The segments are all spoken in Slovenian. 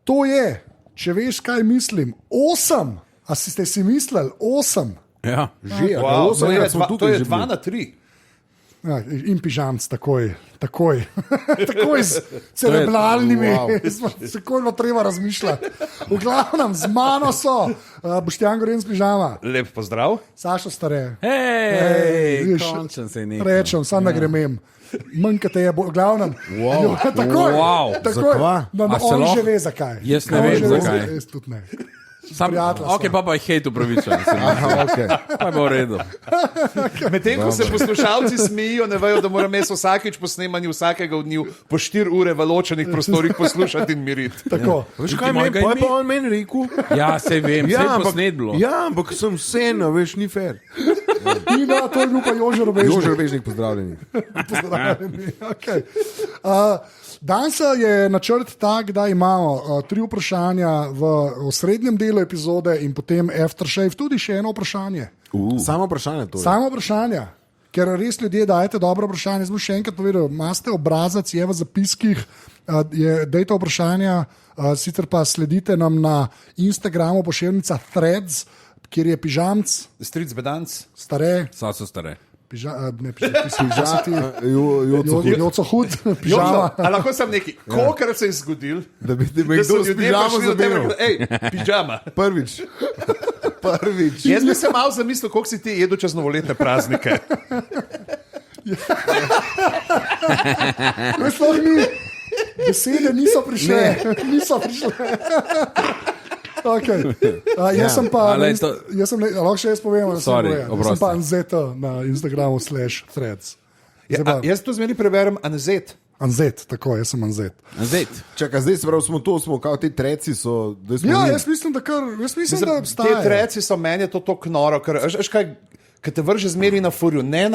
To je, če veš, kaj mislim, 8. A ste si mislili 8? Ja. Že, Wow, to je 2 2 na 3. Ja, in pižamc, takoj z cerebralnimi, tako je treba razmišljati. V glavnem, z mano so Boštjan Gorenc pižama, Lep pozdrav. Sašo Stare. Hej, Vidiš, končen se je nekaj. Rečem, sam da gremem. Manjka te je, v glavnem. Wow. Takoj, Wow. takoj. Zakva? A se On lahko- že ve, zakaj. Jaz ne On vem, že ve, zakaj. Jaz tudi ne. Sam, prijatelja ok, sva. pa je hejt upravičen. Aha, okay. Pa bo v redu. Medtem ko se poslušalci smejijo, ne vejo, da moram jaz vsakeč po snemanju vsakega od njih po 4 ure v ločenih prostorih poslušati in miriti. Tako. Veš Ti kaj mojega pa je ime? pa on meni rekel? Ja, se vem, vse je posnet bilo. Ja, ampak sem vseeno, veš, ni fair. In to je bil pa Jože Robežnik. Jože Rebežnik, pozdravljeni. Pozdravljeni. Okay. Danes je načrt tak, da imamo 3 vprašanja v srednjem delu epizode in potem aftershave tudi še eno vprašanje. Samo vprašanje to je. Samo vprašanja, ker res ljudje dajete dobro vprašanje. Zdaj bom še enkrat povedal, imate obrazac, je v zapiskih, dajte vprašanja, sicer pa sledite nam na Instagramu pošiljnica Threads, kjer je pižamc, Stric bedanc. Stare, Sva so stare. Joco hud, pižama. A lahko sem neki, kolikrat se je zgodil, Da bi me da so kdo s ljudje pižamo prišli do tebe, zabiral. hej, pižama. Prvič. Jaz bi se malo zamislil, koliko si ti jedel čez novoletne praznike. Sploh ni, besede niso prišle. Niso prišle. Okay. Jaz sem pa, Ale to- lahko še jaz povem, da Sorry, jaz sem oprosti. pa Anzeta na Instagramu /threads. Jaz to zmeri preberem Anzet. Anzet, tako, jaz sem Anzet. Zdaj, Čakaj, zdaj se pravi, smo kao ti treci so. Da smo Ja, mi. jaz mislim, da Te obstaja. treci so meni to tako noro, ker veš kaj, ki te vrže zmeri na furju, ne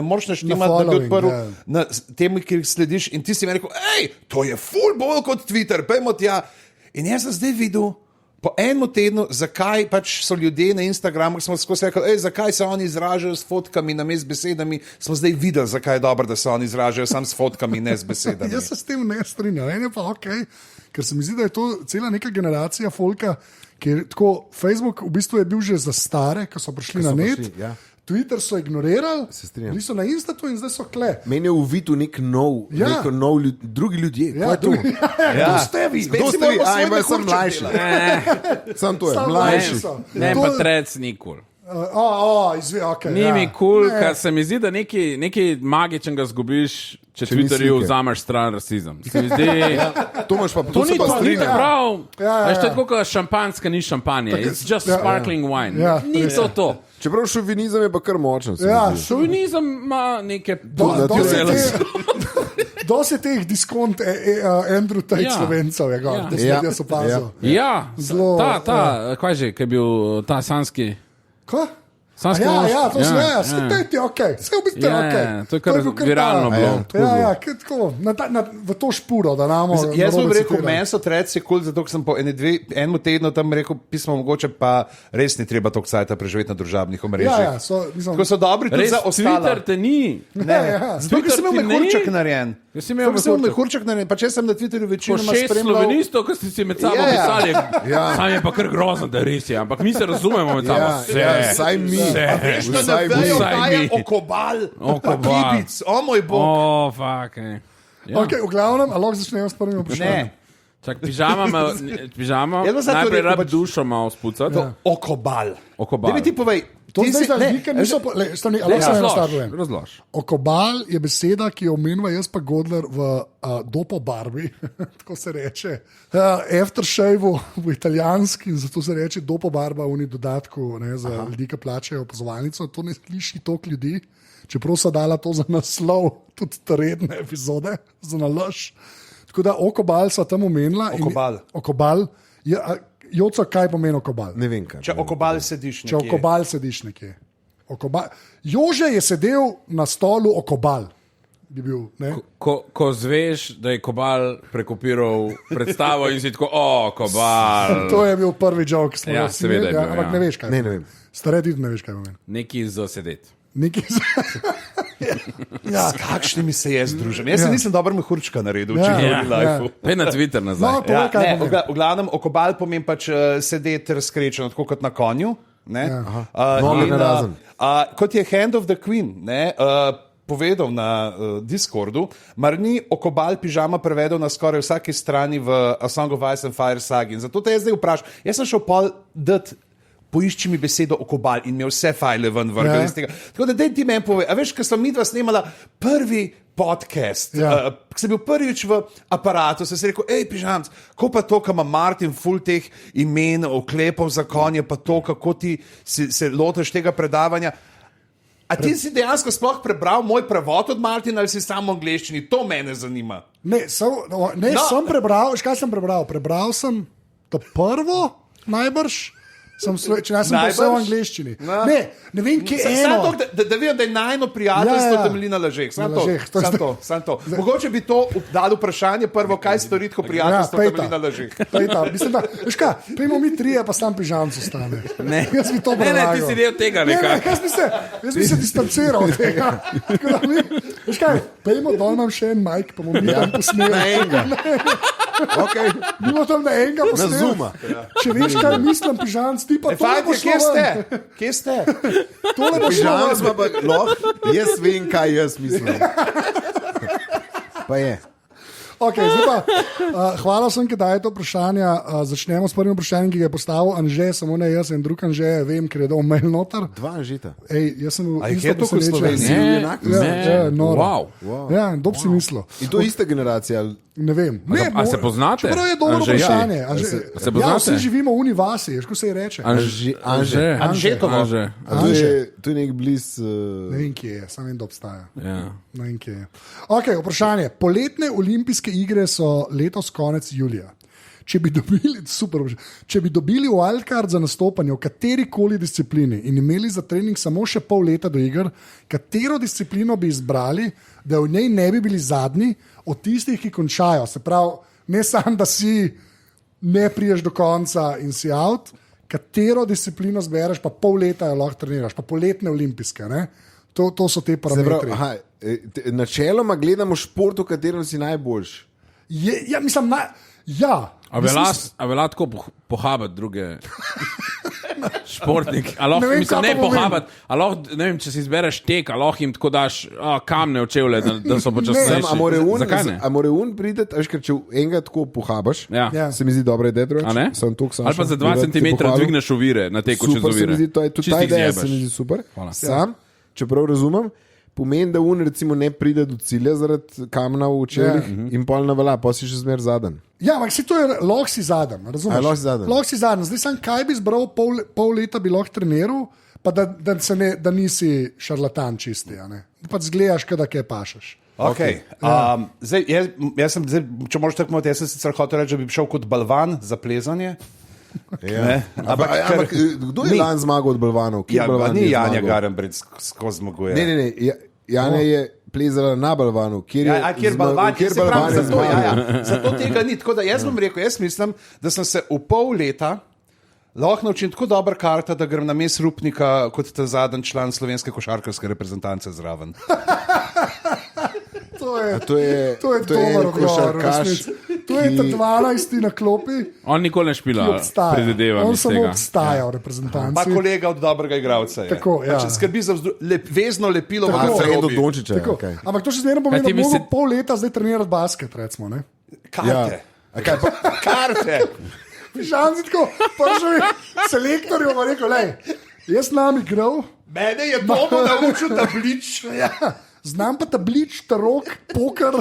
moreš naštimati, da bi following, odprl ja. na tem, ki jih slediš in ti si mi rekel, hej, to je ful bolj kot Twitter, pojmo tja. In jaz sem zdaj videl, po enem tednu, zakaj pač so ljudje na Instagramu, smo skozi rekli, zakaj se oni izražajo s fotkami, namesto besedami, smo zdaj videli, zakaj je dobro, da se oni izražajo sam s fotkami, ne s besedami. Jaz se s tem ne strinjam, ne pa ok, ker se mi zdi, da je to cela neka generacija folka, ker tako Facebook v bistvu je bil že za stare, ki so prišli na net, prišli, ja. Twitter so ignorirali, strinjam. bili so na Instatu in zdaj so kle. Meni je uvitu nek nov, Ja. neko nov drugi ljudje. Ja, Kaj je to? Kdo ste vi? Kdo ste vi? Aj, Spet si moramo svoj sem mehurček mlajši. delati. Sam to je, Samo mlajši. mlajši so. ne, To- pa trec ni kul. Okay, Ni mi kul, ker se mi zdi, da nekaj magičnega zgubiš, če Če ni Twitterju slike. vzameš stran rasizem. Se mi zdi, To imaš pa, to se ni pa to, ni strinjam. tako prav. Ja, ja, Veš, to je ja. tako kot šampanska, ni šampanje. It's just ja, sparkling wine. Ja, Ni res to je. to. Čeprav šovinizem je pa kar močen. se mi Ja, zdi. Šovinizem ima neke Dosti je teh diskont Andrew Tate Ja. Slovencev, je gor, Ja. da sem Ja. jaz opazil. Ja, Zelo, kaj že, kaj je bil ta sanski. Ko? Sanski Ja, mož? ja, to se Ja, vse ja. je ok, vse v bistvu je Ja, ok. to je kar bil viralno ta- bilo. Ja, ja, tako, v to špuro, da nam Jaz bom rekel, meni so treci kul, zato ker sem po enem tednu tam rekel pismo, mogoče pa res ni treba toliko cajta preživeti na družabnih omrežjih. Ja, ja, so, mislim, Ko so dobri tudi Res, za ostale. Twitter te ni. ne, ja. Zato, ker sem imel Twitter ti mehurček ni? narejen. Jaz sem imel Zato, ker sem imel mehurček. mehurček narejen, pa če sem na Twitterju Po večinoma 6 spremljal. slovenistov, ki ste si med sabo Ja, ja. pisali. Ja. Sam je pa kar grozno, da res je, ampak mi se razumemo med sabo. Ja, ja, saj mi. Veš, da ne Vsaj mi. vejo, Vsaj kaj je mi. okobal, Okobal. pa kibic, o moj bog. O, fuck. Ja. Okay, v glavnem, ali lahko začnemo s prvim vprašanjem? Ne, Čak, pižama, Jaz bom zdaj to najprej rekel, rab pač- dušo malo spucati. Ja. okobal. Okobal. Da mi ti povej. To ti zdaj si- za ne, ljudi, ki niso... Ali se eno stvar povem? Razlož. Okobal je beseda, ki jo omenjava jaz pa Godler v Dopo Barbi, tako se reče. Aftershave v italijanski, zato se reče Dopo Barba v dodatku, ne, za ljudi, ki plačajo opazovalnico. To ne sliši toliko ljudi, čeprav so dala to za naslov, tudi redne epizode, za nalož. Tako da Okobal so tam omenila. Okobal. Okobal. Joco, kaj pomeni Okobal? Ne vem kaj. Če okobal sediš Če nekje. okobal sediš nekje. Jože je sedel na stolu okobal. Bi bil, ne? Ko zveš, da je Kobal prekopiral predstavo in si tako, o, Kobal. To je bil prvi jok, ki smo Ja, ga seveda je bil, ampak ja. ne veš kaj. Ne vem. Stare ti ne veš kaj pomeni. Neki za sedeti. Neki Ja. S kakšnimi se jaz družim? Jaz se nisem dobro mehurčka naredil, če Ja, je ja. v lifeu. Pej na Twitter nazaj. No, povej, kaj ne, pomeni. v glavnem, okobal pomeni pač sedeti razkrečeno, tako kot na konju. Ne? Noge In, narazen. kot je Hand of the Queen ne, povedal na Discordu, mar ni okobal pižama prevedel na skoraj vsaki strani v A Song of Ice and Fire sagi. In zato te jaz zdaj vprašam. Jaz sem šel pol dati. Poišči mi besedo okobal in mi vse fajle ven vrgel iz tega. Tako da dej ti meni povej, a veš, ko sem midva snemala prvi podcast, ko sem bil prvič v aparatu, sem si rekel, ej, pižamc, ko pa to, ko ima Martin ful teh imen, oklepov za konje, pa to, kako ti se lotiš tega predavanja. A ti si dejansko sploh prebral moj prevod od Martina ali si samo v angleščini? To mene zanima. Sem prebral, kaj sem prebral? Prebral sem to prvo, najbrž. Če ne sem pisal v angleščini. Ne vem, kje je eno. Da vidim, da je najno prijateljstvo temelji na lažeh. Sam to. Mogoče bi to dal vprašanje prvo, kaj storiti, ko prijateljstvo temelji na lažeh. Veš kaj, pejmo mi trije, pa sam pižamc ostane. Jaz bi to Ne, predlagal. ti si del tega nekako. Jaz bi se distanciral od tega. Veš kaj, pejmo dol, imam še en majk, pa bomo mi tam posneli. Na enega. Okay. Bimo tam na enega posneli. Na Zooma. Če veš, kaj mislim, pižamc, ti pa tole bo šlo ven. Kje ste? Tole bo šlo Pižam ven. smo pa lahko, jaz vem, kaj jaz mislim. Pa je. Okay, zdaj pa, hvala vsem, ki daje to vprašanje. Začnemo s prvim vprašanjem, ki ga je postavil Anže, samo ne jaz in drug Anže, vem, ker je dal mail noter. Dva žita. Ej, jaz sem bil A jih je toliko v Sloveniji? Noro. Wow. Ja, dob si mislil. In to je ista generacija. Ne vem. A se poznate? Čeprav je dobro Anže, vprašanje. ja. Anže, Se ja, poznate? vsi živimo v univasi, veš, ko se ji reče. Anžetovo. To je nek bliz. Ne vem, kje je, samo vem, da obstaja. Ja. Ne vem, kje je. Okay, vprašanje. Poletne olimpijske igre so letos konec julija. Če bi dobili wildcard za nastopanje v kateri koli disciplini in imeli za trening samo še pol leta do iger, katero disciplino bi izbrali, da v njej ne bi bili zadnji od tistih, ki končajo? Se pravi, ne samo, da si ne priješ do konca in si out, katero disciplino zbereš, pa pol leta jo lahko treniraš, pa poletne olimpijske. Ne? To so te parametri. Načeloma gledamo šport, v katerem si najboljši. Ja, mislim, A velja tako pohabati druge športniki? Ne vem, Mislim, kaj ne to pomeni. pohabati, ne vem, če si izbereš tek, ali lahko jim tako daš kamne v čevlje, da so počasnejši. Zakaj ne? A more un prideti, veš, ker če enega tako pohabaš, Ja. se mi zdi dobra ideja, A ne? drugače. Ali pa za 2 cm dvigneš ovire na teku čez Super, se mi ovire. zdi, to je tudi ta ideja, se mi zdi super. Hvala. Sam, čeprav razumem, pomeni, da un recimo ne pride do cilja zaradi kamna v čevljih in pol na velja, pa si še zmer zaden. Ja, ampak si to je, lahko si zadnji, razumeš? A, lahko si zadnji. Lahko si zadnji. Zdaj sam, kaj bi zbral pol leta bi lahko treniral, pa da nisi šarlatan čisti, a ne? Da pa zgledaš, kada kaj pašeš. Okay. Zdaj, jaz sem, če moraš tako imeti, jaz sem sicer hotel reči, da bi šel kot balvan za plezanje. Ja. Ampak kdo je lani zmagal od balvanov? Ja, ni Janja Garenbred skozi zmaguje. Ne. Janja je plezala na balvanu. Kjer balvan je zmagal. Zato tega ni. Tako da jaz bom rekel, jaz mislim, da sem se v pol leta lahko naučil tako dober karta, da grem na mest Rupnika kot ta zadnji član slovenske košarkarske reprezentance zraven. To je dober odgovor. To je ta 12 na klopi, On nikoli ne špila, ki obstaja. predvidevam On iz samo tega. obstaja v Pa reprezentanci. kolega od dobrega igralca. Tako, ja. Skrbi za vezno lepilo v Fred garderobi. od Dončiča. Tako. Okay. Ampak to še zmerno pomeni, Kaj ti da moramo misli- pol leta zdaj trenirati basket, recimo. Ne? Karte. Karte. Pižanci tako, prvi selektor je rekel, lej, jaz znam igral, Mene je Tomo naučil tablič. ja, znam pa tablič, tarok, poker,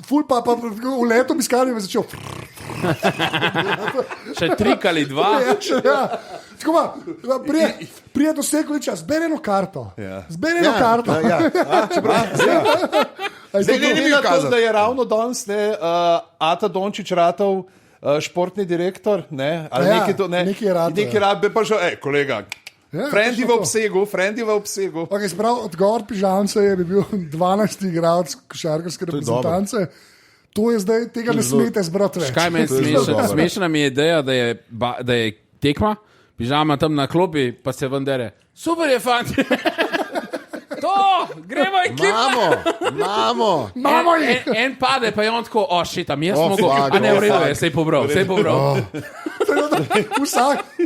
ful pa v letu bi skali in začel. Še 3 ali 2. Ja. Tako pa, prije do Sekuliča, zberi eno karto. Zberi eno karto. Zdaj ne to bi ni kazal, kazati. da je ravno danes Ata Dončić ratov športni direktor, ne? Ali Ja, neki to, ne? neki je ratov, Neki rad bi pa že, kolega, Ja, frendi v točno to. obsegu. Okay, sprav, odgovor pižamca je bi bil 12 igralec košarkarske reprezentance. To je zdaj, tega ne smete zbrati več. Kaj meni To je zelo dobro. smešna mi je ideja, da je tekma, pižama tam na klopi, pa se vendere. Super je, fant. Gremo ekipa. Imamo jih. En pade, pa je on tako, tam jaz mogo. A ne, v redu je, se je pobral.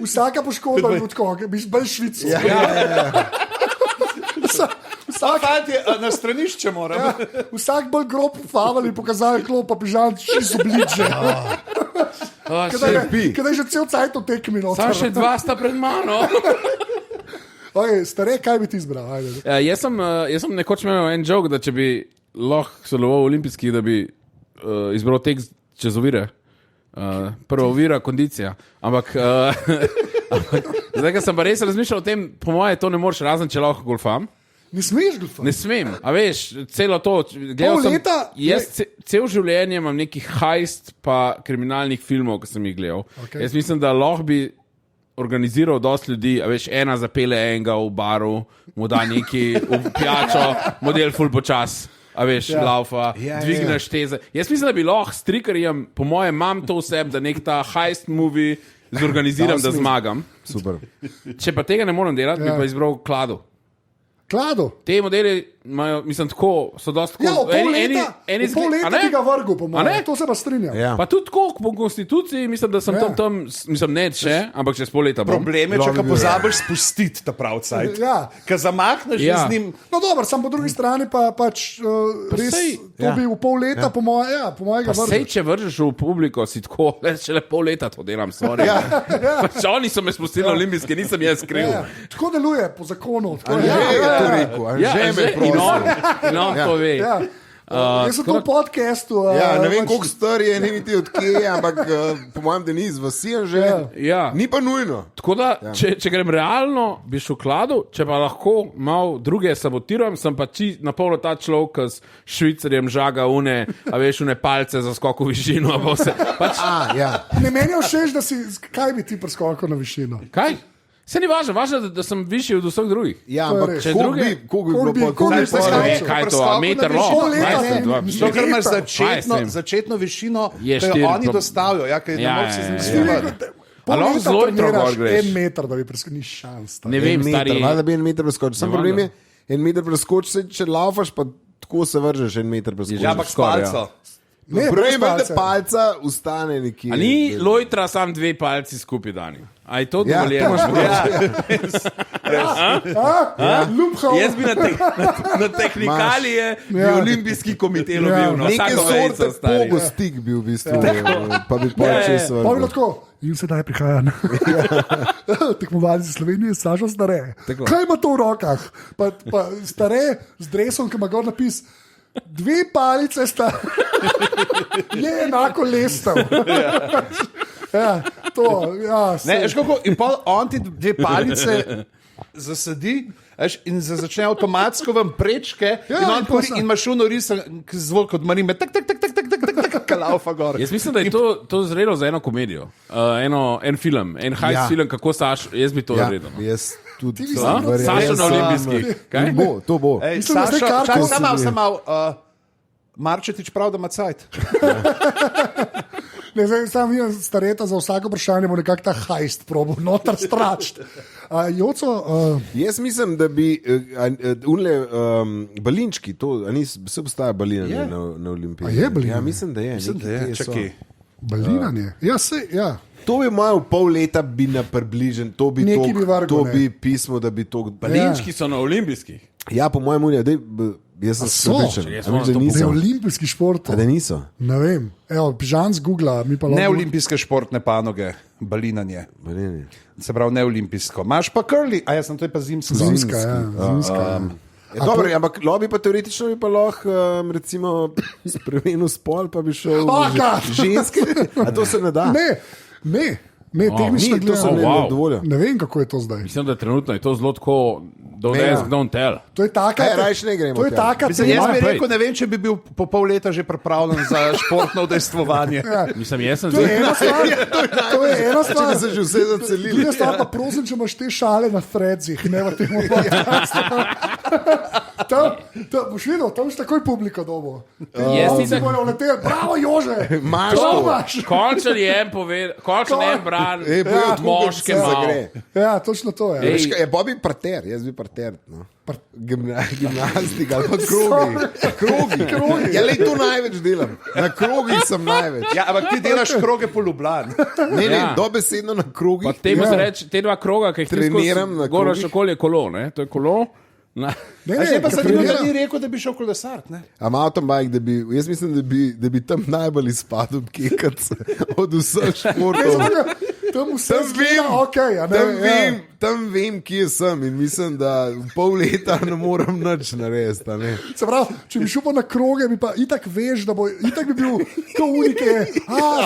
Vsaka poškodba je tako, bi bil Švico. Na stranišče moram. Vsak bolj grob faval je pokazal klop, pa pižam čisto bliže. Kaj je že cel cajt v tekmi? Sam še 2 sta pred mano. Stare, kaj bi ti izbral? Jaz sem nekoč imel en joke, da če bi lahko sodeloval v olimpijskih, da bi izbral tek čez ovire. Prva ovira, kondicija. Ampak zdaj, ko sem pa res razmišljal o tem, po moje to ne moreš, razen če lahko golfam. Ne smeš golfam? Ne smem, a veš, celo to. Jaz cel življenje imam nekih hajst pa kriminalnih filmov, ki sem jih gledal. Okay. Jaz mislim, da lahko bi organiziral dosti ljudi, a veš, ena zapele enega v baru, mu da neki v pijačo, model ful počas, a veš, laufa, dvigneš teze. Jaz mislim, da bi lahko s trikerjem, po mojem, imam to vseb, da nek ta heist movie zorganiziram, da zmagam. Super. Če pa tega ne morem delati, bi pa izbral Klado. Klado? Te modeli imajo, mislim, tako, so dosti tako. Ja, pol leta bi ga vrgel, po mojem. To se pa strinjam. Ja. Pa tudi tako, po konstituciji, mislim, da sem tam, mislim, ne še, ampak čez pol leta. Problem je, če ga pozabiš spustiti ta prav cajt. Ja. Ker zamakneš z njim. No dobro, sam po drugi strani pa pač res, to bi v pol leta, po mojem ga vrgel. Sej, če vržeš v publiko, si tako, še le pol leta to delam, sorry. Pač oni so me spustili na olimpijske, nisem jaz kriv. Tako deluje, po zakonu. In on to ve. Jaz sem to v podcastu. Ne vem, koliko star je, ne vem, odkje, ampak po mojem, da ni iz vasi že. Ni pa nujno. Tako da, če grem realno, bi šel v Kladu, če pa lahko malo druge sabotiram, sem pa na pol ta človek s Švicarjem žaga a veš, une palce za skok v višino. Ne meni všeč, da si, kaj bi ti preskokal na višino? Kaj? Se ni važno, da sem višji od vseh drugih. Ja, ampak če drugi, koliko bi bilo pa kaj to, meter lov? To, kar imaš začetno višino, to je oni dostavijo, ker ne moč se zmisliti. Lahko zelo trogor greš. 1 meter, da bi preskočil, ni šans. Ne vem, stari. Da bi 1 meter preskočil. Sam problem je, 1 meter preskočil, če laufaš, pa tako se vržeš 1 meter preskočil. Ja, ampak s palco. Prej da palca ustane nekje. A ni lojtra sam 2 palci skupaj dani? A je to dovoljeno? Jaz bi na tehnikalije bi olimpijski komitej lobil. Nekaj sorte pogostik bi v bistvu. Pa bi počel se vrniti. In sedaj prihaja tekmovalci Slovenije, Sašo Stare. Kaj ima to v rokah? Pa Stare z dresom, ki ima gor napis 2 palice sta je enako lestev. In pa on ti 2 palice zasadi in začne avtomatsko vam prečke in imaš uno risan zvok od marime, tak, kalaufa gor. Jaz mislim, da je to zrelo za eno komedijo, en film, en heist film, kako Saš, jaz bi to naredil. Jaz tudi Sašo na olimpijski. To bo. Sašo, sam mal, Marčetič prav, da ima cajt. Ne, zdaj sam vidim Stareta za vsako vprašanje, bo nekak ta heist probo, notar stračt. Joco? Jaz mislim, da bi balinčki, se obstaja balinanje na olimpiji. A je balinanje? Ja, mislim, da je. Čakaj. Balinanje? Ja. To bi malo pol leta bi napribližen, to bi pismo, da bi to... Balinčki so na olimpijskih. Ja, po mojem uniju, jaz sem prepričan. Da niso olimpijski šport. Da niso. Ne vem. Evo, Pižan zgoogla. Ne olimpijske športne panoge, balinanje. Se pravi, ne olimpijsko. Imaš pa curly, a jaz sem to je pa zimska. Zimska. Dobro, ampak bi pa teoretično bi pa lahko recimo spremenil spol, pa bi šel ženske. A to se ne da? Ne, tehnično gledano. Ne vem, kako je to zdaj. Mislim, da trenutno je to zelo tako don't ask, don't tell. To je taka... Rajš ne gremo. To je taka... Jaz bi rekel, ne vem, če bi bil po pol leta že pripravljen za športno udejstvovanje. Mislim, jaz sem... To je ena stvar. Če se že vse zacelili. Druga stvar pa prosim, če imaš te šale na threadsih, ne v tem podcastu. boš videl, tam si takoj publiko dobo. Jaz Si nisem- moral leteti, bravo Jože! Imaš To to. imaš. Končen je en povedal, končen je en bran, Ja, moške se malo. zagre. Ja, točno to je. Ej. Veš kaj, je Bobby parter, jaz bi parter. No. Gimnastika, ali pa krogi. Ja, le to največ delam. Na krogih sem največ. Ja, ampak ti delaš kroge po Ljubljani. Ne, Ja. dobesedno na krogih. Pa temu Ja. se reče, te dva kroga, ki jih Treniram na gor krogih. še okoli je kolo, ne? To je kolo. Na, Ne, A zdaj pa se Katarina- ni rekel, da bi šel kolesart, ne? A mountain bike, jaz mislim, da bi tam najbolj izpadel kekac od vseh športov. Tam vse Tam zgleda, vem, okay, a ne, tam vem, kje sem in mislim, da v pol leta ne morem nič narediti. a ne. Se pravi, če bi šel pa na kroge, bi pa itak veš, da bo itak bi bil to unike.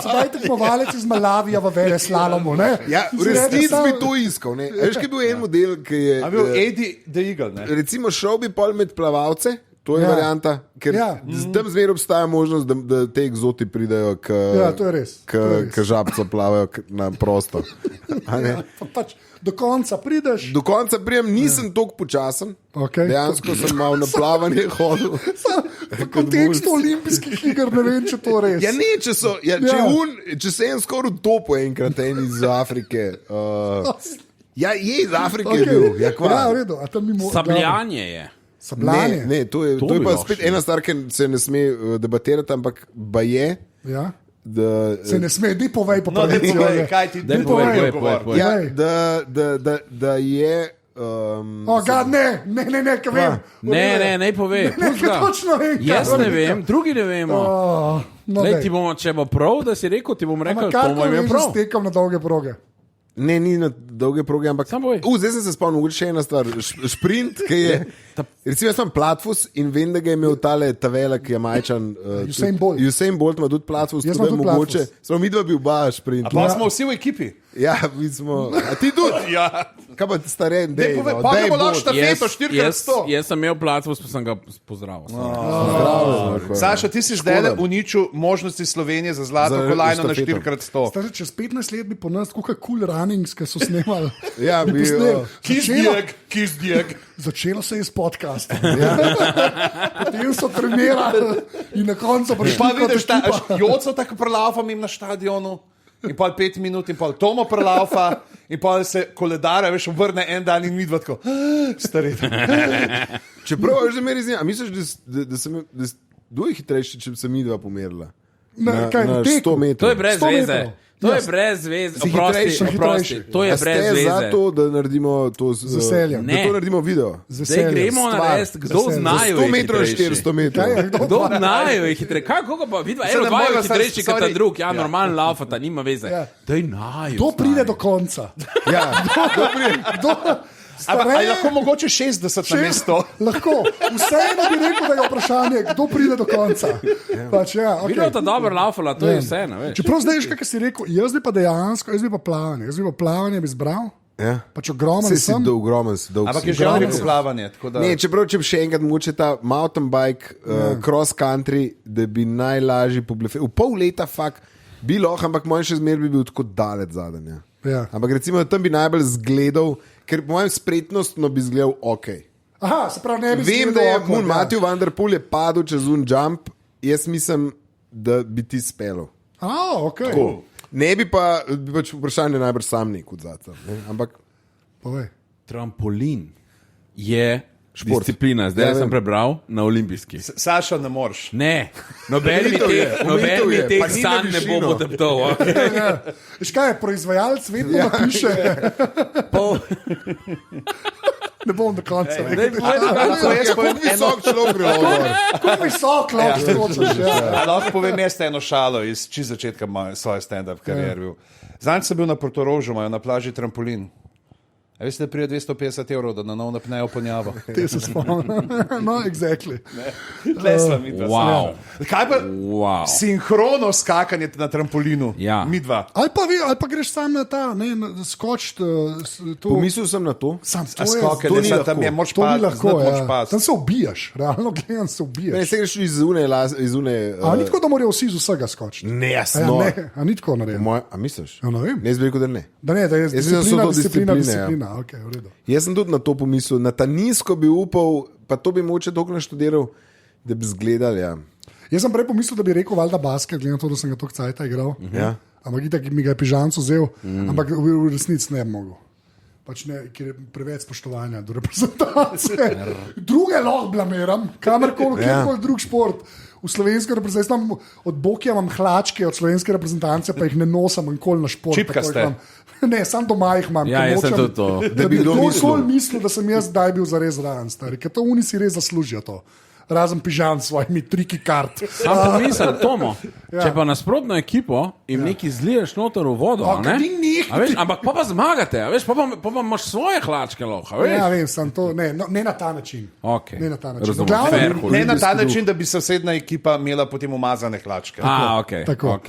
Zdaj tekmovalec iz Malavija v veleslalomu. Ja, v resnici bi to iskal. ne. Veš, kaj je bil en model, ki je. A bil Eddie the Eagle, ne? Recimo, šel bi pol med plavalce, to je Ja. varianta, ker Ja. tam zmeraj obstaja možnost, da te egzoti pridejo k, Ja, to je res, to je res. k žabcu, plavajo na prosto. A ne? Pač do konca prideš. Do konca prijem, nisem tako počasen. Okej. Dejansko sem malo na plavanje hodil. V kontekstu olimpijskih iger ne vem, če to res. Ja, ne, če, so, ja, če se en skoraj utopo enkrat en iz Afrike. Ja, je iz Afrike Okay. bil. Ja, kva. Ja, v redu. A tam mimo. sabljanje je. Sabljanje. Ne, to je To pa bi lahko spet šlo. ena stvar, ki se ne sme debatirati, ampak je, Ja. da, Se ne sme, di povej po No, daj pravici. povej, Jože. kaj ti Daj ti povej, povej, povej, povej. ja, povej. da je. O, gad, ne, kaj vem. Ne pove. Ne, pusti ga. točno vem, kaj Jaz on ne rekel. vem, drugi ne vemo. No, Lej, daj. ti bomo, če bo prav, da si rekel, ti bom rekel, Ampak to kar bomo imel veš, prav. stekam na dolge proge. Ne, ni na dolge proge, ampak Samo povej. Zdaj sem se spomnil, mogoče še ena stvar. Šprint, ki je. Recimo, jaz sem platfus in vem, da ga je imel tale Tavela, ki je majčan. Usain Bolt. Usain Bolt ima tudi platfus, Jaz tako da je imam tudi mogoče. platfus. Samo mi dva bi oba šprint. A pa smo vsi v ekipi. Ja, mi smo. A ti tudi? Ja. Kaj pa stare en Dej, dej? povej, no, pa dej, bomo lahko bod. štafeto 4x100. Jaz sem imel platform, pa sem ga pozdravil. Saša, ti si zdaj uničil možnosti Slovenije za zlato Za kolajno na štafeto. 4x100. Stari, čez 15 let bi po nas, kako cool runnings, ki so snemali. Ja, bi, posneli. Kizdjek. Začelo se je s podcastom. Potem so trenirali in na koncu prišli Pa kot vidiš, ekipa. Joco tako prelaufa jim na stadionu. In pol 5 minut, in pol Tomo prelaufa, in pol se koledara, veš, vrne en dan in mi dva tako. Stari. Čeprav, veš, da me res zanima, a misliš, da sem kdo je hitrejši, če bi se mi dva pomerila? Na, kaj, na teku. 100 metrov. To je brez 100 veze. metrov. To je Jaz. brez veze. Si Oprosti, hitrejši, oprosti. hitrejši. To je A ste brez za veze. to, da naredimo to z veseljem. Da Ne. to naredimo video. Z Zdaj veseljem. gremo Stvar. narediti, kdo Veselje. znajo 100 je metrov in hitrejši. 400 metrov. Kaj je, kdo Kdo dva? znajo je hitreje? Kako pa vidva? Saj Eno ne dva je moremo, hitrejši kot ta sorry. drug. Ja, Ja. normalno laufata, nima veze. Ja. Daj naju. Kdo pride do konca? Ja, Kdo? Ampak ali lahko mogoče 60 na mesto? Lahko. Vseeno bi rekel, da je vprašanje, kdo pride do konca. Pač, ja, okay. Videla ta dobro laufala, to je vse, ne veš. Čeprav zdaj, kaj si rekel, jaz bi pa dejansko, jaz bi pa plavanje bi izbral. ja. Pač ogromen Se si sem. ogromen, si dolg. Ampak si. je že rekel plavanje. tako da- Ne, čeprav če bi še enkrat mogoče ta mountain bike, cross country, da bi najlažje poblefiral. V pol leta fakt bi lahko, ampak moj še zmeraj bi bil tako daleč zadnja. Ja. Ampak recimo tam bi najbolj zgledal, ker po mojem spretnostno bi zgledal ok. Aha, se pravi, ne bi Vem, zgledal da je awkward, Mun Matthew Van Der Poel je padel čez un jump, jaz mislim, da bi ti spelo. Ok. Ne bi pač vprašanje najbrž sam nek odzad. Ampak Povej. Trampolin je Šport. disciplina, zdaj Ja, sem vem. prebral na olimpijski. Saša, ne moreš. Ne, noben mi Omejitev je, teh, omejitev je, teh pa ni na sanj ne bo višino. poteptal. Ja. Veš kaj je, proizvajalec vedno napiše, ne bom do konca. rekel. Lahko jaz kako povem eno, visok človek gre gor? Kako visok lahko skočiš. Ja. a lahko povem jaz eno šalo iz čist začetka svoje stand-up kariere. Zanj sem bil na Portorožu, imajo na plaži trampolin. A veste, da prije 250 evrov, da na nov napnejo ponjavo. Te se spomnim. No, exactly. Tle sva mi dva. Wow. Kaj pa Wow. sinhrono skakanje na trampolinu? Ja. Mi dva. Ali pa greš sam na ta, ne, skočiti. Pomislil sem na to. Sam A to je, skoke, to ne, ni sam lahko. tam je moč to ni pa, lahko. znati moč Ja. pas. Tam se ubijaš, realno gledam se Ne, ubijaš. se greš iz une. A ni tako, da morajo vsi z vsega skočiti? Ne, A, ja, jasno. ne, a ni tako narejeno. A misliš? Ja, ne vem. Ne, jaz bi rekel, da ne. Da ne, da je mislim, da so to disciplina. discipline, ja. Okay, v redu. Jaz sem tudi na to pomislil. Na ta nizko bi upal, pa to bi moče dokler študiral, da bi zgledal. Ja. Jaz sem prej pomislil, da bi rekel valjda basket, glede na to, da sem ga toliko cajta igral. Ja. Ampak itak mi ga je pižanco vzel, ampak v resnici ne bi mogel. Pač ne, ker je preveč spoštovanja do reprezentacije. Druge lahko blamiram, kamorkoli, kjerkoli drug šport. V slovenski reprezentanci od Bokija imam hlačke, od slovenske reprezentance pa jih ne nosim nikoli na šport. Čipkaste. Ne, samo doma jih imam. Ja, jaz sem tudi to. Da bi kdorkoli mislil, da sem jaz zdaj bil zares raven, stari. Ker to oni si res zaslužijo to. Razen pižam s svojimi triki kart. Sam pomislim, Tomo, če pa nasprotno ekipo in neki zliješ noter v vodo, ne? Ampak pa zmagate, veš, pa imaš svoje hlačke lahko, veš? Ja, vem, sem to, ne na ta način. Okay. Ne na ta način. Razumem. Fair, Ne na ta način, da bi sosedna ekipa imela potem umazane hlačke. Okay. Tako.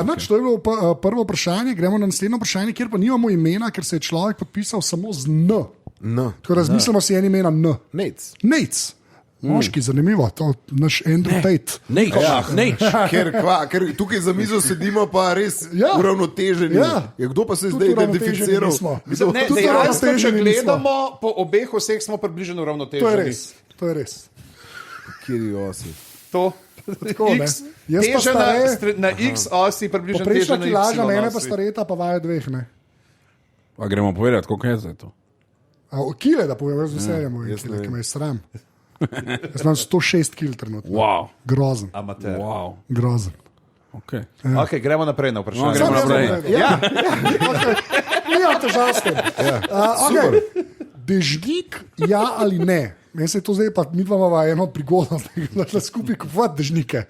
Nač, to je bilo prvo vprašanje, gremo na naslednjo vprašanje, kjer pa nimamo imena, ker se je človek podpisal samo z N. Tako razmislimo si en imena N. Nates. Moški, zanimivo, to je naš Andrew Tate. Ker tukaj za mizo sedimo, pa res uravnoteženi. Kdo pa se je zdaj identificiral? Dejansko, če gledamo, po obeh oseh smo približno uravnoteženi. To je res. Kjer je osi? To. Tako, Na X osi približno poprečna teža na kilaža, Y mene pa osi. stareta, pa vaje dveh. Ne? A gremo povedati, koliko je zdaj to? Kile, da povem, jaz veseljem, kile, ki me je sram. Jaz imam 106 kil trenutno. Wow. Grozen. Amater. Wow. Grozen. Okay. Ok, gremo naprej na vprašanje. Gremo naprej. Nimam težav s tem. Okay. Dežnik, ja ali ne? Meni se je to zdaj, pa mi dva imamo eno prigodno, da skupaj kupovati dežnike.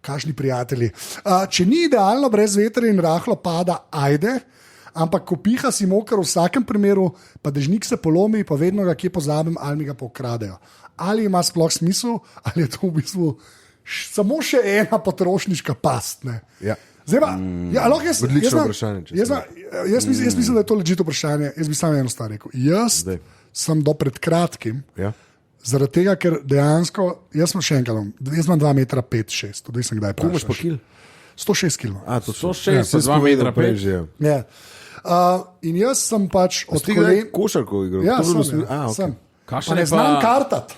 Kakšni prijatelji. Če ni idealno brez vetra in rahlo pada, ajde, ampak ko piha si moker v vsakem primeru, pa dežnik se polomi, pa vedno ga kje pozabim ali mi ga pokradejo. Ali ima sploh smisel, ali je to v bistvu samo še ena potrošniška past. Ja. Zdaj pa, odlično vprašanje. Jaz mislim, da je to ležito vprašanje. Jaz bi samo eno stvar rekel. Jaz sem do pred kratkim, zaradi tega, ker dejansko, jaz sem še enkrat, jaz imam 2,5 m, tudi sem kdaj Kumaš pa kil? 106 kg. 106, 2 metra prej. Ja. In jaz sem pač od kolen... Košarko igral? Ja, sem. Pa ne znam kartati.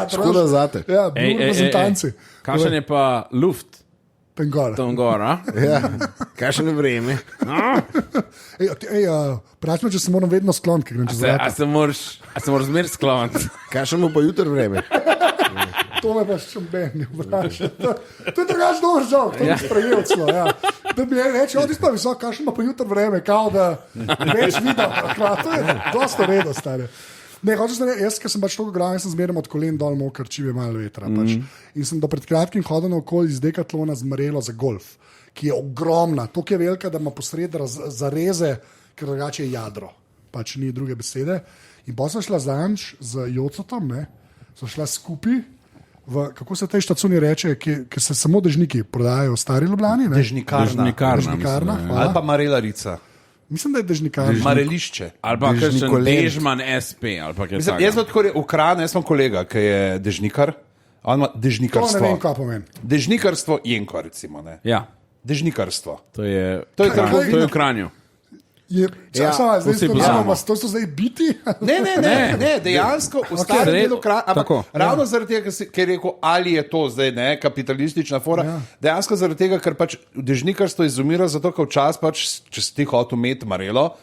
Škoda zate. Ja, reprezentanci. Kakšen je pa luft? Tam gor, a? Ja, kakšen je vreme? Pravi, če se moram vedno skloniti, ker grem čez zrak. A se moraš zmer skloniti? Kakšen bo pa jutri vreme? To me pa še meni vpraša. To je drugač dobro žal, to je sprejel celo. Ja. Da bi reči, ti pa visok, kakšen pa jutri vreme, kao da več videl. To je dosta redo, stare. Ne, jaz, ker sem pač toliko igral, sem zmeraj od kolen dol moker, če je malo vetra. Pač. In sem do pred kratkim hodil naokoli iz Decathlona z marelo za golf, ki je ogromna, toliko je velika, da ima posred zareze, ker drugače je jadro. Pač ni druge besede. In pa sem šla zanč z Jocotom, so šla skupaj. Kako se tej štacuni reče, ker se samo dežniki prodajajo v Stari Ljubljani? Dežnikarna. Ali pa Marelarica. Mislim, da je dežnikarna. Marelišče. Ali pa kakšen Dežman SP. Jaz v Kranu, jaz sem kolega, ki je dežnikar. On ima dežnikarstvo. To ne vem, kaj pomeni. Dežnikarstvo Jenko, recimo. Ne? Ja. Dežnikarstvo. To je v Kranju. To so zdaj biti? Ne, dejansko v starem delu Kranja. Ravno zaradi tega, ker je rekel, ali je to zdaj kapitalistična fora. Dejansko zaradi tega, ker pač dežnikarstvo izumira, zato ker včasih pač, če si ti hotel imeti marelo,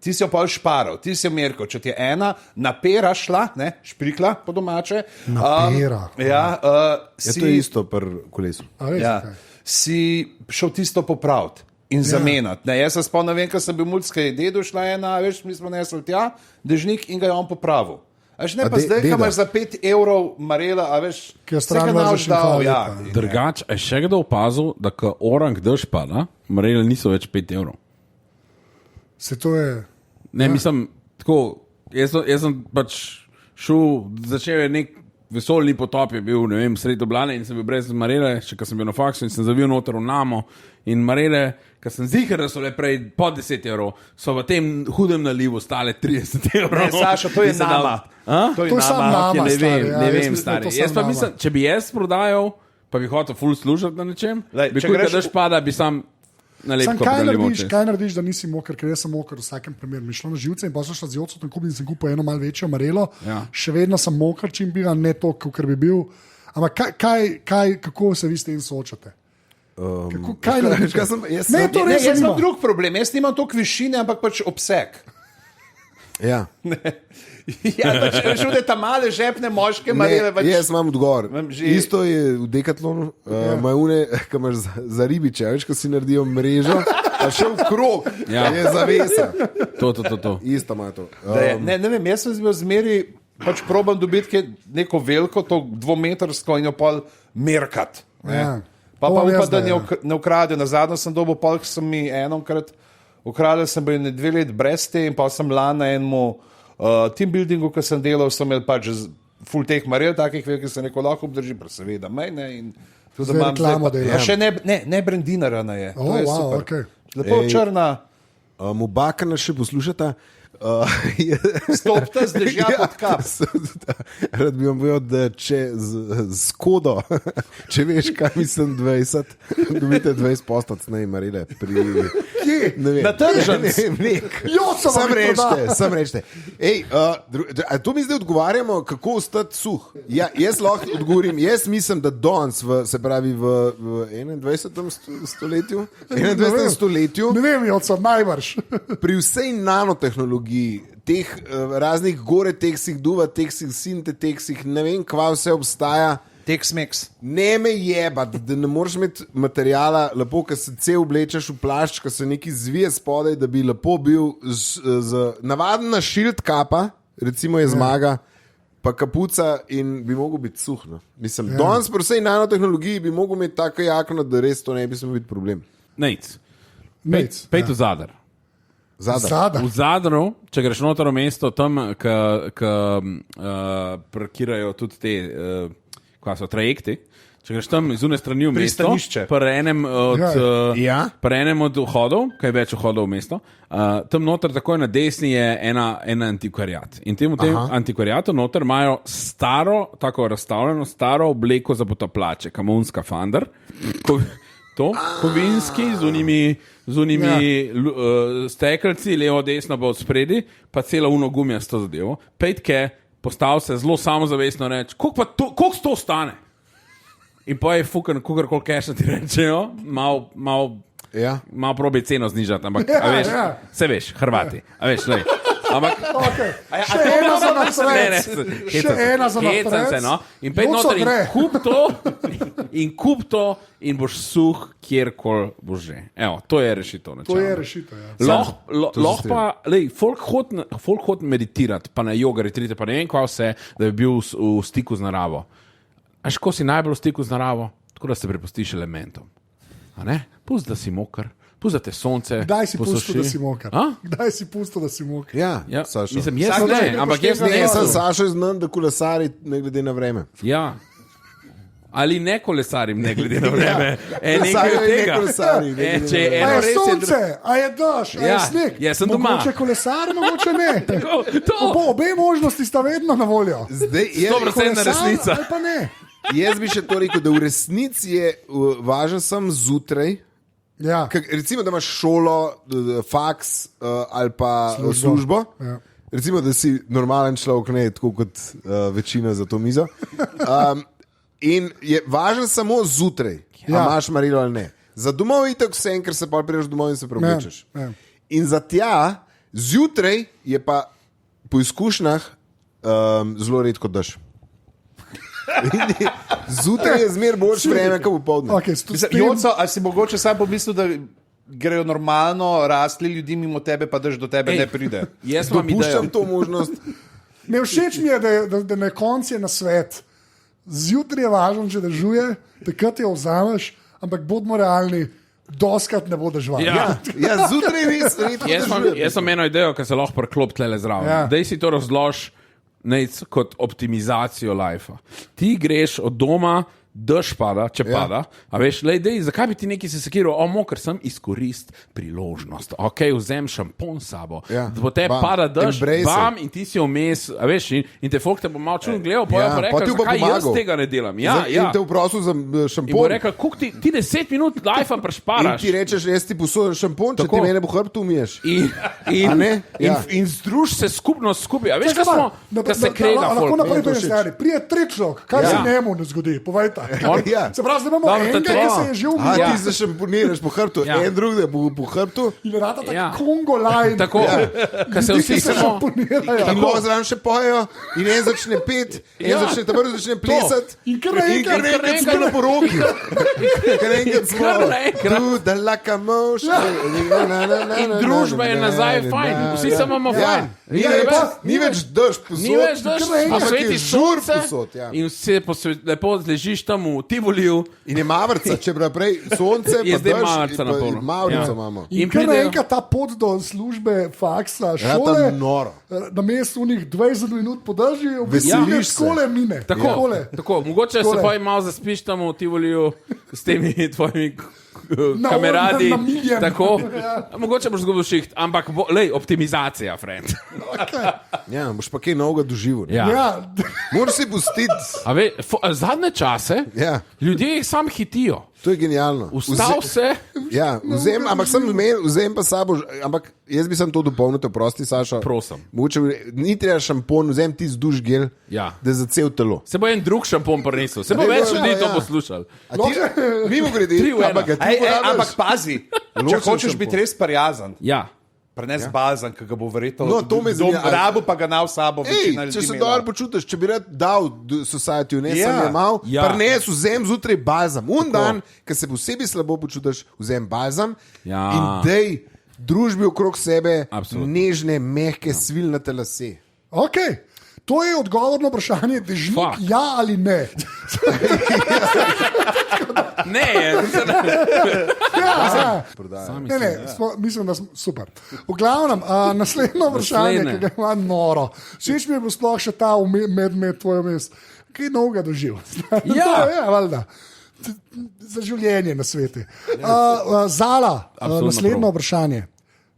ti si jo pa šparal, ti si jo merkal. Če ti je ena napera šla, šprikla po domače. Napera. To je isto pri kolesu. Si šel tisto popraviti. In zamenjati. Jaz se spomnim, ko sem bil mulj, dedo šla ena, veš, mi smo nesli tja, dežnik in ga je on popravil. Ne pa zdaj, ko imaš za 5 evrov marela, a veš, ki je stran več dal. Drugač, je še kdo opazil, da ko orang dež pada, marela niso več 5 evrov. Se to je... Ne, mislim, tako, jaz sem pač šel, začel je nek vesolni potop, je bil, ne vem, sredi Ljubljane in sem bil brez marele, še ko sem bil na faksu in sem zavil noter v Namo in marele, ker sem ziher, da so le prej po 10 evrov, so v tem hudem nalivu stale 30 evrov. Ne, Saša, to je Nama. To je samo Nama, ne vem, stari. Jaz pa mislim, če bi jaz prodajal, pa bi hotel ful služati na nečem, bi kuj, da dež pada, bi sam nalepko prelimoče. Kaj narediš, da nisi moker, ker jaz sem moker v vsakem primeru. Mi šlo na živce in pa sem šla z Jocom in sem kupil eno malo večjo marelo. Ja. Še vedno sem moker, čim bivam, ne to, kar bi bil. Ampak kako se vi s tem soočate? Kaj narediš? Jaz imam drug problem. Jaz nimam toliko višine, ampak pač obseg. Ja. Ja, pač žude ta male žepne moške marele. Pač... Jaz imam odgovor. Isto je v Decathlonu, majune, ki imaš za ribiče, veš, ko si naredijo mrežo, pa še v krog, je zavesa. To. Isto ima to. Ne vem, jaz sem zmeri pač probam dobiti neko veliko, to 2-metrsko in jo pol merkat. Pa upam, da ne ukrade. Na zadnjo sem dobil pol, ki sem mi enomkrat ukradel, sem bil 2 let brez te in pa sem lani enemu team buildingu, ki sem delal, sem imel pač full teh marel, takih velikih, ki se neko lahko obdrži, pa seveda mejne in tudi zdaj reklamo da še ne brandinarana je. To je super. Okay. Lepo črna. Mubaka nas še poslušata. Stopte z dežja pod kap. Rad bi vam povedal, da če z kodo, če veš, kaj mislim 20, dobite 20 postac, ne marile. Na tržanc. Sam rečete. To mi zdaj odgovarjamo, kako ostati suh. Ja, jaz lahko odgovorim, jaz mislim, da danes, se pravi v 21. stoletju, ne vem, Joco, najbrž. Pri vsej nanotehnologiji, teh raznih gore teksih, duva teksih, sinte teksih, ne vem, kva vse obstaja. Tex-mex. Ne me jebat, da ne moreš imeti materijala, lepo, ki se cel oblečeš v plašč, ki se neki zvije spodaj, da bi lepo bil navadna šilt kapa, recimo je zmaga, pa kapuca in bi mogel biti suh. No. Mislim, danes pri vsej nanotehnologiji bi mogel imeti tako jakno, da res to ne bi smel biti problem. Pejt v Zadar. V Zadru, če greš noter v mesto, tam, parkirajo tudi te trajekti, če greš tam iz une strani v mesto, pri enem od vhodov, kaj več vhodov v mesto, tam noter takoj na desni je en antikvariat. In tem antikvariatu noter imajo staro, tako razstavljeno, staro obleko za potapljače, kamun skafander, kovinski, z unimi stekelci, levo, desno pa od spredi, pa celo uno gumijasto zadevo. Pejtke, postav se zelo samozavestno reči, koliko to stane? In pa je fukan, koliko keša ti rečejo, malo probi ceno znižati, ampak se veš, Hrvati, a veš, lej. Ampak, še ena za naprej. In pej noter in kup to in boš suh, kjerkoli boš že. Evo, to je rešitev. To je rešitev, ja. Lahko pa, folk hod meditirati, pa na joga retrite, pa ne vem kva vse, da bi bil v stiku z naravo. A ko si najbolj v stiku z naravo? Tako da se prepustiš elementom. A ne? Pusti, da si mokar. Pusti, da te sonce posuši. Kdaj si pustil, da si mokar? Kdaj si pustil, da si mokar? Ja, Sašo. Mislim, jaz ne, ampak jaz ne. Sašo je znan, da kolesari ne glede na vreme. Ja. Ali ne kolesarim, ne glede na vreme. Nekaj od tega. A je sonce, a je daš, a je sneg. Jaz sem doma. Mogoče kolesar, mogoče ne. Obe možnosti sta vedno na voljo. 100% resnica. Ali pa ne. Jaz bi še to rekel, da v resnici je važen sem zjutraj. Ja. Recimo, da imaš šolo, faks ali pa službo. Ja. Recimo, da si normalen človek, ne tako kot večina za to mizo. In je važen samo zjutraj, imaš marilo ali ne. Za domov je tako vse, ker se pa priješ domov in se preoblečeš. Ja. In za tja, zjutraj je pa po izkušnjah zelo redko daš. Zjutraj je zmer boljš vreme, kot popoldne. Joco, a si mogoče sam pomislil, da grejo normalno rastli ljudi mimo tebe, pa daš do tebe ne pride? Jaz vam dopuščam to možnost. Ne všeč mi je, da na koncu je na svet. Zjutraj je važno, če dežuje, takrat jo vzameš, ampak bodimo realni, doskrat ne bo dežval. Ja, zjutraj res redko dežuje. Jaz sem eno idejo, ki se lahko preklop tlele zraven. Ja. Dej si to razlož kot optimizacijo lifea. Ti greš od doma dež pada, če pada, a veš, zakaj bi ti neki se sekiral, ker sem izkorist priložnost, vzem šampon s sabo, po te pada dež, bam, in ti si vmes, a veš, in te folk te bo malo čudno gledal, pa rekel, zakaj jaz tega ne delam. In te vprosil za šampon. In bo rekel, kuk ti 10 minut lajfa prešparaš. In ti rečeš, jaz ti posodam šampon, če ti mene bo hrbtu umiješ. In združ se skupaj, a veš, kaj smo, da se krega folk. Lahko naprej prejšnjari, prije tričlok, kaj se njemu ne zgodi, povejte. Se pravi, da imamo enega, ki se je že umil. Ti se šamponiraš po hrbtu, en drug, da bo po hrbtu. In rata tako Kongo line. Tako, ka se vsi samo šamponirajo. In lahko zraven še pojejo, in en začne pet, en začne tabrno, začne plesati. In kar enkrat smo na poroki. Kar enkrat smo. Tu, da laka moš. In družba je nazaj fajn, vsi se imamo fajn. Ni več drž posod. Ni več drž, posveti sonce. In vse lepo ležiš tam v Tivoliju. In je mavrca, če bi prej sonce, je zdaj mavrca na polno. Mavrca imamo. In kar enkrat ta pot do službe, faksa, šole, na mestu njih 20 minut podrži, veseliš se. Skole mine. Tako, mogoče se pa malo zaspiš tam v Tivoliju s temi tvojimi kameradi. Tako, mogoče boš zgubil šiht, ampak optimizacija, friend. Ja, boš pa kaj novega doživel. Moraš si pustiti. Zadnje čase ljudje jih sam hitijo. To je genialno. Ustav se. Ja, vzem pa sabo, ampak jaz bi sem to dopolnil, prosti, Saša. Prosim. Mogoče ni treba šampon, vzem ti zduš gel, da je za cel telo. Se bo en drug šampon prinesel, se bo več ljudi to poslušal. Mimo grede, ampak pazi, če hočeš biti res prijazen. Ja. Prenes bazen, ki ga bo verjetno rabo, pa ga nal sabo. Če se dobro počutiš, če bi rad dal society, ne sem je mal, prenes, vzem zjutraj balzam. Dan, ki se posebej slabo počutiš, vzem balzam in dej družbi okrog sebe nežne, mehke, svilnate lase. Ok. To je odgovor na vprašanje, dežnik, ja ali ne. Mislim, da smo super. V glavnem, naslednje vprašanje, ki ga ima noro. Všeč mi je bilo sploh še ta med tvojo mest. Kaj novega doživel? Valjda. Za življenje na svetu. Zala, naslednje vprašanje.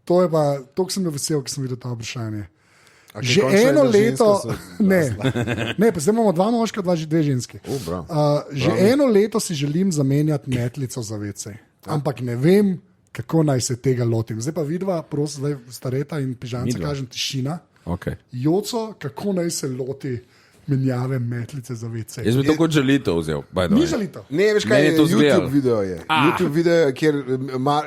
To je pa, toliko sem bil vesel, ko sem videl to vprašanje. Že eno leto, ne, pa zdaj imamo 2 moška, 2 ženske. Že eno leto si želim zamenjati metlico za WC, ampak ne vem, kako naj se tega lotim. Zdaj pa vidva, prosim, zdaj stareta in pižanca, kažem tišina. Joco, kako naj se loti menjave metlice za WC. Jaz bi to kot žalitev vzel. Ni žalitev. Ne, veš kaj, YouTube video je. YouTube video, kjer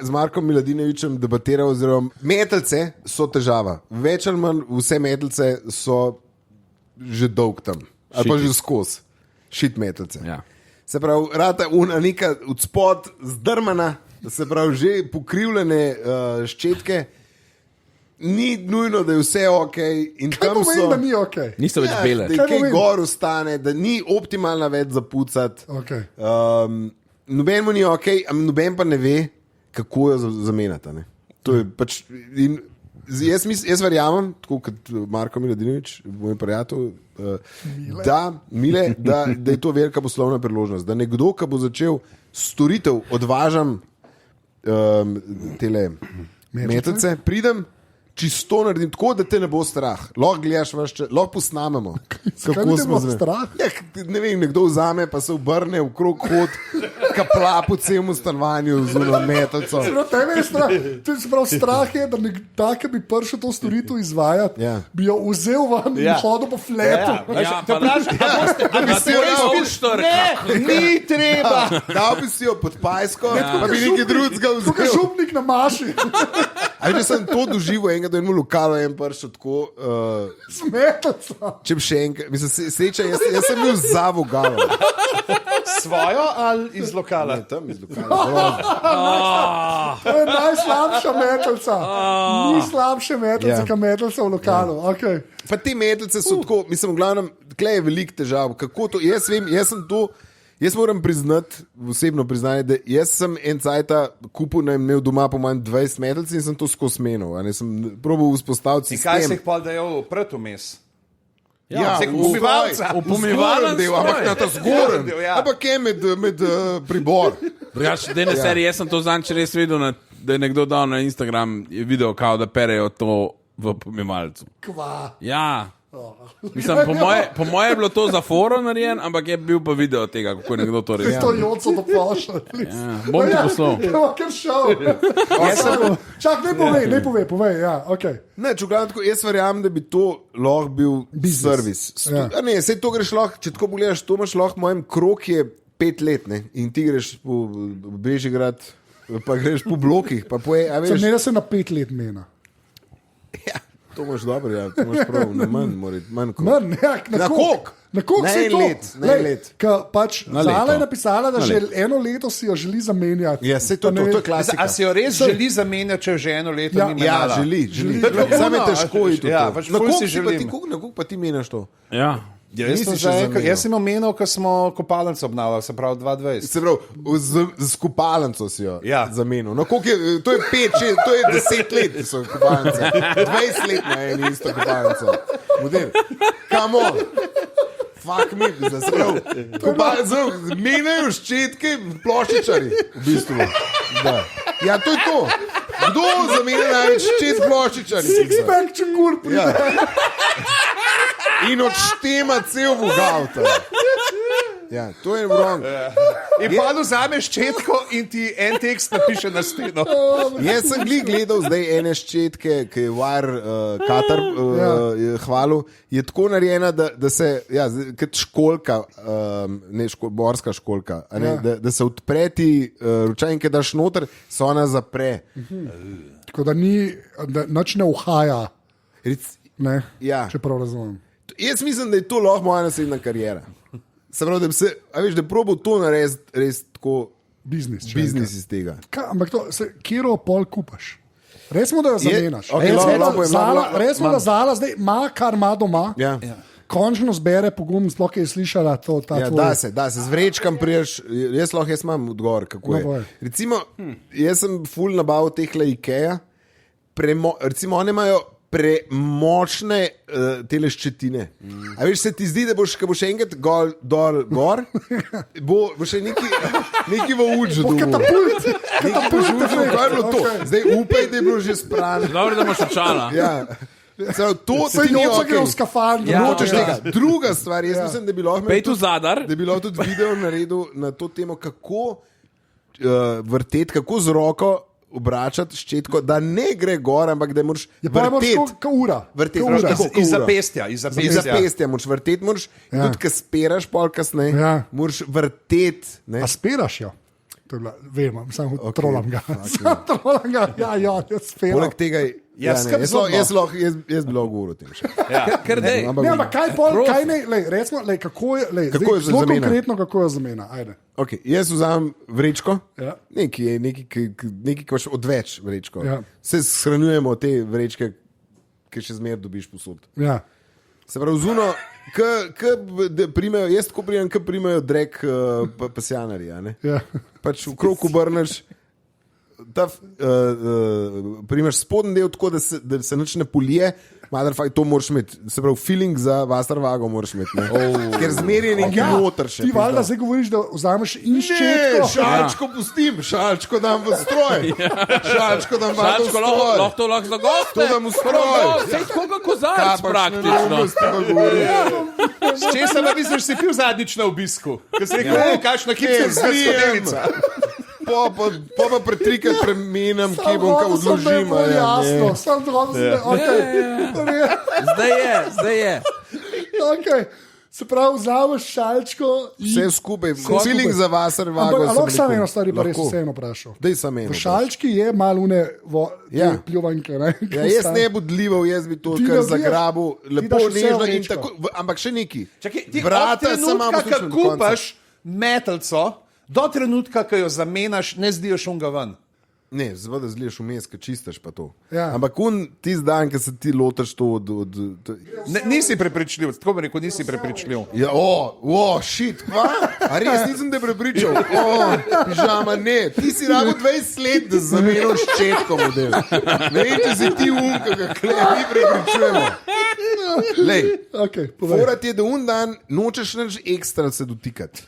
z Markom Miladinevičem debatira, oziroma metlice so težava. Več ali manj vse metlice so že dolg tam. Ali pa že skozi. Shit metlice. Se pravi, rata una neka od spod zdrmana, se pravi, že pokrivljene ščetke. Ni nujno, da je vse ok. Kaj pomeni, da ni ok? Niso več bele. Da kaj gor ostane, da ni optimalna več zapucati. Noben mu ni ok, noben pa ne ve, kako jo zamenjati. To je pač... Jaz verjamem, tako kot Marko Miladinovič, moj prijatelj, da je to velika poslovna priložnost. Da nekdo, ki bo začel storitev, odvažam tele metlice, pridem, čisto naredim tako, da te ne bo strah. Lahko gledaš, lahko posnamemo. Kako smo strah? Ne vem, nekdo vzame, pa se obrne v krog hod, kapla po celem stanovanju z uno metlico. Tebe je strah. Strah je, da tak, ki bi prišel to storitev izvajati, bi jo vzel van in hodil po fletu. Ni treba. Dal bi si jo pod pajsko, pa bi nekaj drugega vzel. Tukaj župnik na maši. Že sem to doživel enega, da je mu lokalo en pršel tako... Smetlico. Če bi še enkrat... Mislim, sreča, jaz sem bil za vogalo. Svojo ali iz lokala? Ne, tam iz lokala. To je najslabša metlica. Ni slabše metlice, kot metlica v lokalu. Pa te metlice so tako... Mislim, v glavnem, tle je velik težav. Kako to... Jaz vem, jaz sem to... Jaz moram priznati, osebno priznanje, da jaz sem en cajta kupil, da imel doma po manj 20 metlic in sem to skozi menil. Sem probal vzpostaviti sistem. In kaj se jih pa dajo pred vmes? umivalca. Upomivalni del, ampak na ta zgoren del, ja. Ampak je med pribor. Jaz sem to zanč res videl, da je nekdo dal na Instagram video, kao, da perejo to v pomivalcu. Kva. Ja. Mislim, po moje je bilo to za foro narejen, ampak je bil pa video tega, kako je nekdo to res. To je joco do pošla. Bom ti poslal. Ker šel. Čak, ne povej, ja, okej. Ne, če gledam tako, jaz verjamem, da bi to lahko bil servis. Ja. Ne, sej to greš lahko, če tako pogledaš, to imaš lahko, mojem krok je 5 let, ne, in ti greš po Bežigrad, pa greš po blokih, pa poje, a veš. Ne, da se na 5 let mena. Ja, to imaš dobro, ja, to imaš prav, na manj kot. Manj, ja, na koliko? Na koliko Na se en to? let, na en let. Pač Zala je napisala, da že eno leto si jo želi zamenjati. Ja, sej to je klasika. A si jo res želi zamenjati, če že eno leto ni Ja, menjala? želi. Tako Same ono, težko je to. ja, pač ful si želim. Na koliko pa ti menjaš to? Ja. Jaz sem Nisi še zamenjal. jaz sem omenil, ko smo kopalnico obnavljali, se pravi 2020. Se pravi, z kopalnico si jo Ja. zamenil. No, koliko je, to je 5, 6, to je 10 let, ki so kopalnice. 20 let na eni isto kopalnico. Model, come on. Fuck me, se pravi, kopalnico, menjajo ščetke ploščičari. V bistvu. Da. Ja, to je to. Kdo zamenja največ ščet ploščičari? Six-pack, če kur pride. In odštema cel vogavta. Ja, to je wrong. In pa vzameš ščetko in ti en tekst napiše na steno. Jaz sem gledal zdaj ene ščetke, ki je Wire Katar hvalil. Je tako narejena, da se, ja, kot školka, morska školka, a ne, da se odpre ti ročaj in ki daš noter, se ona zapre. Tako da nič ne uhaja, ne, Ja. če prav razumem. Jaz mislim, da je to lahko moja naslednja karijera. Se pravi, da bi se, a veš, da probo to narediti res tako Biznis. biznis iz tega. Ampak to, kjero pol kupaš? Resmo, da jo zamenjaš. okej, Resmo, da Zala zdaj ima, kar ima doma. Ja. Končno zbere pogum, sploh je slišala to. Ja, da se, z vrečkam priješ, jaz imam odgovor, kako je. povej. Recimo, jaz sem full nabavil tehle Ikea, recimo oni imajo premočne tele ščetine. A veš, se ti zdi, da boš enkrat dol, gor, bo še neki v uđu dobil. Katapult. Kaj je bilo to? Zdaj upaj, da je bilo že sprano. Dobro, da imaš očala. Ja. To Se ni noče gre v okej. skafandru. Ja, Nočeš ja. tega. Druga stvar, jaz mislim, da bi lahko imel Pej tu tudi- zadar. da bi lahko tudi video naredil na to temo, kako vrteti, kako z roko obračati ščetko, da ne gre gor, ampak da moraš Je pa vrteti. kot ura. Vrteti Ko moraš ura. tako. Iz zapestja. Iz zapestja moraš vrteti, moraš Ja. tudi, ker speraš pol kasneje, Ja. moraš vrteti. Ne? A spiraš jo? To je bila, vem, samo Okej, trolam ga. fuck, Trolam ga, ja, jaz spiram. Poleg tega, Ja, skrb zelo. jaz bi lahko govoril o tem še. Ker dej. Ne, ampak kaj pol, kaj ne, lej, recimo, lej, kako je, lej, Kako je zdaj, zelo zamena? konkretno, kako je zamena, ajde. Okay, jaz vzamem vrečko, Ja. nekaj, ki imaš odveč vrečko. Ja. Se shranjujemo te vrečke, ki še zmeraj dobiš posod. Ja. Se pravi, zuno, primejo, jaz tako primem, ki primejo drek pasjanarji. Ja. Pač v krog obrneš, primeš spodnji del tako, da se nič ne polije. Motherfucker, to moraš imeti, se pravi, feeling za Wasserwago moraš imeti. Ker zmeraj je nekaj noter še. Ti valjda zdaj govoriš, da vzameš in ščetko. Šalčko pustim, šalčko dam v stroj. Šalčko dam v Šalčko, stroj. lahko za goste. To dam v stroj. Sej tako kot kozarc praktično. S česa pa misliš, si pil zadnjič na obisku? Ker si rekel, kakšna hipsterska skodelica. Pa pretrikrat premenem, ki bom ga odložil. Jasno, sam to Zdaj je. Okay. Se pravi, vzameš šalčko. Vse skupaj, feeling za Wasserwago. Ampak samo eno stvar pa res vseeno vprašal. Dej sam eno. V šalčki je malune Ja. pljuvanke. Ja, jaz ne bi odlival, jaz bi to Ti kar nalijaš, zagrabil, ti lepo daš vse v nežno in vrečko. tako, ampak še neki. Čakaj, ti Vrata od sem imam trenutka, poslušan ko do konca. kupaš metalco, do trenutka, ko jo zamenjaš, ne zdijo šunga ven. Ne, zveda zliješ vmes, ki čistaš pa to. Ja. Ampak ti zdan, ki se ti lotaš to Nisi prepričljiv, tako bi rekel, nisi prepričljiv. Ja, shit, kva? A res nisem te prepričal. Pižama, ne. Ti si rabo 20 let, da zamenil ščetko model. Ne vem, če si ti ki ga mi prepričujemo. Lej, fora ti je, da dan nočeš nič ekstra se dotikati.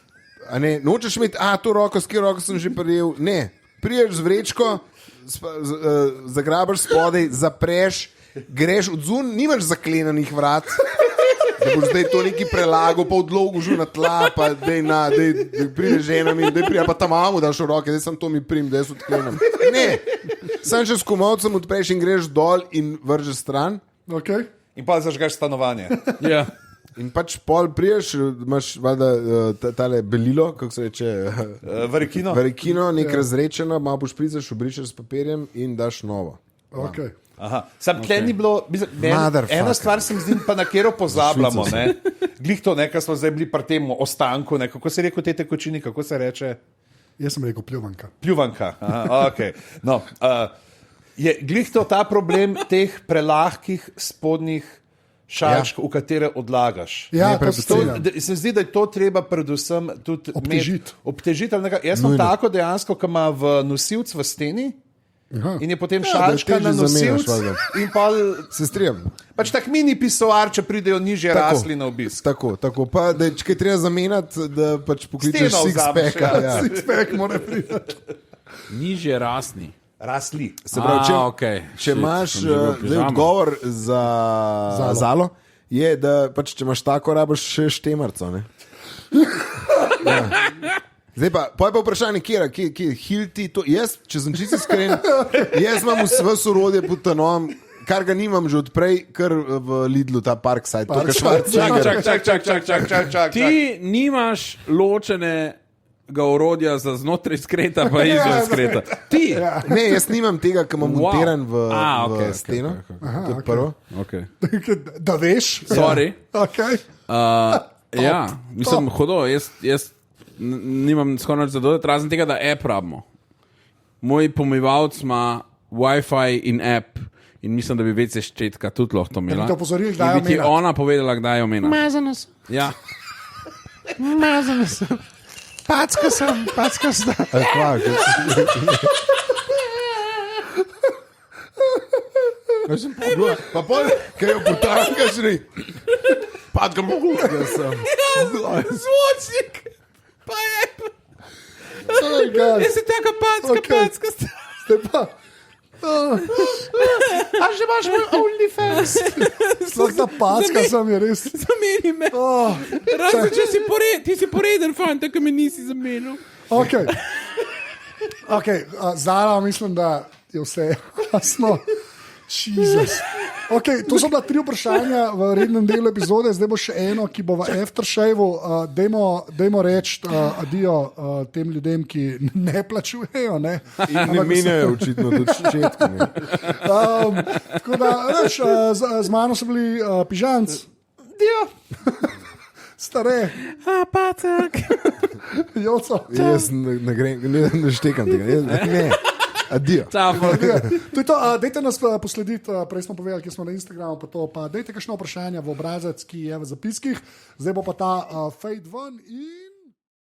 A ne, nočeš imeti, to roko, s kjer roko sem že prijel. Ne. Priješ z vrečko, zagrabaš spodaj, zapreš, greš od zun, nimaš zaklenenih vrat, da boš zdaj to neki prelagal, pa odlogo že na tla, pa da prideš ženami, da prija pa tam mamu daš v roke, da sem to mi prim, da jaz odklenem. Ne, sam še s komovcem odpreš in greš dol in vržeš stran. Okay. In pa zažgaš stanovanje. Ja. In pač pol priješ, imaš tale belilo, kako se reče, varikino, nek razrečeno, malo boš prizaš, obrišeš s papirjem in daš novo. Okay. Aha, sam tle ni bilo, ena stvar se mi zdi, pa na katero pozabljamo, ne? Glih to, ne, kar smo zdaj bili pri tem ostanku, ne, kako se reče te tekočini, kako se reče? Jaz sem rekel pljuvanka. Pljuvanka, aha, ok. No, je glih to ta problem teh prelahkih spodnjih šačk, v katere odlagaš. Ja, se zdi, da je to treba predvsem tudi obtežiti. Jaz sem tako dejansko, ki ima v nosilc v steni. Aha. In je potem šačka na nosilc. Se strijam. Pač tak mini pisoar, če pridejo nižje rasli na obisk. Tako. Pa, da če treba zamenjati, da pač pokličeš six-pack. Ja. Six-pack mora priti. Nižje rasni. Rasli. Se pravi, če imaš odgovor za Zalo, je, da pač, če imaš tako, rabiš še štemarco. Ja. Zdaj pa je pa vprašanje, kje je Hilti to. Jaz, če sem čisto iskren, jaz imam vse sorodje pod tanom, kar ga nimam že odprej, kar v Lidlu, ta Parkside. Čak. Ti nimaš ločene orodja za znotraj skreta, pa izven skreta. Ti? Ne, jaz nimam tega, ki imam montiran v steno. To je prvo. Da veš. Sorry. Okay. Ja, mislim, hodo, jaz nimam skoraj nič za dodati, razen tega, da app rabimo. Moj pomivalc ima Wi-Fi in app in mislim, da bi WC ščetka tudi lahko to imela. Da bi to opozorili, kdaj je omenila. In bi ti ona povedala, kdaj je omenila. Mazano sem. Ja. Mazano sem. Packa sem. Pa pol, kaj je potanka šli. Patka mogu, da sem. Zvočnik. Pa je. Jaz si taka packa. Ste pa. A že imaš moj OnlyFans? Sploh ta packa sem je res. Zameni me. Razen, če ti si poreden fant, tako me nisi zamenil. Ok. Zara, mislim, da je vse jasno. Jezus. Okay, to so bila 3 vprašanja v rednem delu epizode, zdaj bo še eno, ki bo v aftershaveu. Dajmo reči adijo tem ljudem, ki ne plačujejo. Ne? In ne menjajo očitno do začetka. Tako da, veš, z mano so bili pižanc. Dio. Stare. Pacak. Joco. Jaz ne štekam tega. Ne. Adijo. To je to, dajte nas poslediti, prej smo povedali, kje smo na Instagramu, pa dajte kakšno vprašanje v obrazec, ki je v zapiskih, zdaj bo pa ta fade ven in